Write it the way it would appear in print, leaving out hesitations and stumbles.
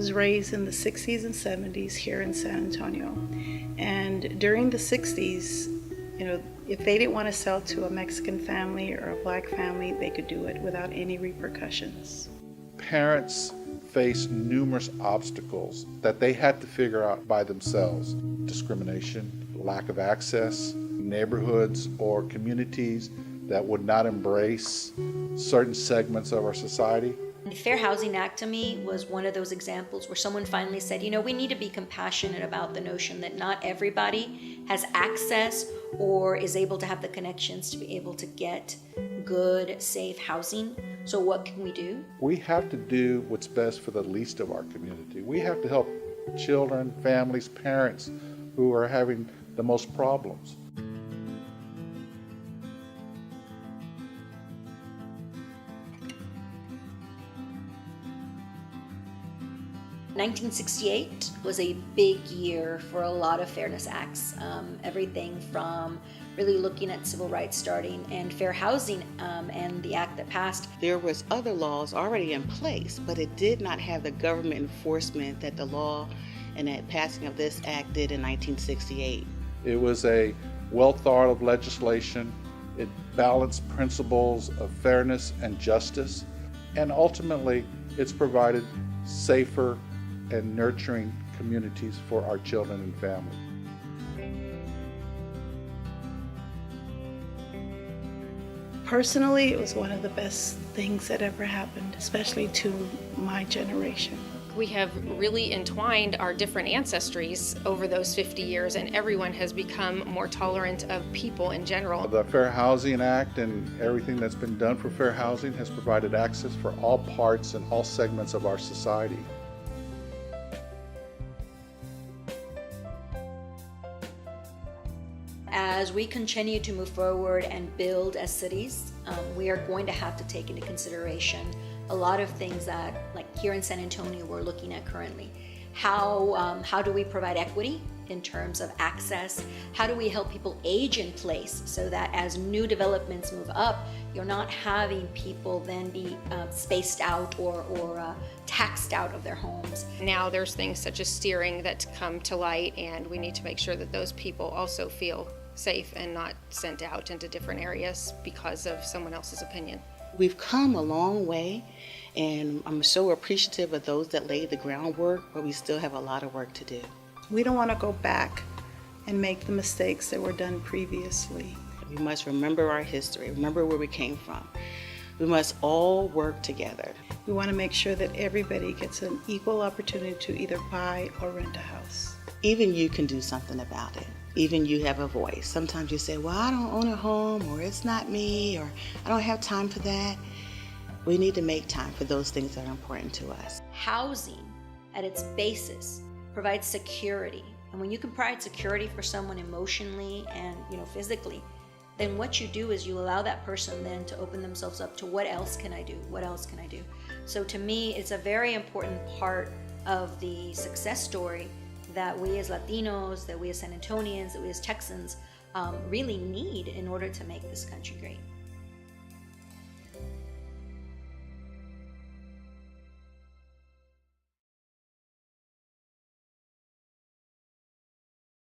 was raised in the 60s and 70s here in San Antonio. And during the 60s, if they didn't want to sell to a Mexican family or a black family, they could do it without any repercussions. Parents face numerous obstacles that they had to figure out by themselves. Discrimination, lack of access, neighborhoods or communities that would not embrace certain segments of our society. The Fair Housing Act to me was one of those examples where someone finally said, we need to be compassionate about the notion that not everybody has access or is able to have the connections to be able to get good, safe housing. So what can we do? We have to do what's best for the least of our community. We have to help children, families, parents who are having the most problems. 1968 was a big year for a lot of fairness acts. Everything from really looking at civil rights starting and fair housing and the act that passed. There was other laws already in place, but it did not have the government enforcement that the law and that passing of this act did in 1968. It was a well thought of legislation. It balanced principles of fairness and justice, and ultimately it's provided safer and nurturing communities for our children and families. Personally, it was one of the best things that ever happened, especially to my generation. We have really entwined our different ancestries over those 50 years, and everyone has become more tolerant of people in general. The Fair Housing Act and everything that's been done for fair housing has provided access for all parts and all segments of our society. As we continue to move forward and build as cities, we are going to have to take into consideration a lot of things that, like here in San Antonio, we're looking at currently. How do we provide equity in terms of access? How do we help people age in place so that as new developments move up, you're not having people then be spaced out or taxed out of their homes? Now there's things such as steering that come to light, and we need to make sure that those people also feel safe and not sent out into different areas because of someone else's opinion. We've come a long way, and I'm so appreciative of those that laid the groundwork, but we still have a lot of work to do. We don't want to go back and make the mistakes that were done previously. We must remember our history, remember where we came from. We must all work together. We want to make sure that everybody gets an equal opportunity to either buy or rent a house. Even you can do something about it. Even you have a voice. Sometimes you say, well, I don't own a home, or it's not me, or I don't have time for that. We need to make time for those things that are important to us. Housing at its basis provides security. And when you can provide security for someone emotionally and physically, then what you do is you allow that person then to open themselves up to what else can I do? What else can I do? So to me, it's a very important part of the success story that we as Latinos, that we as San Antonians, that we as Texans really need in order to make this country great.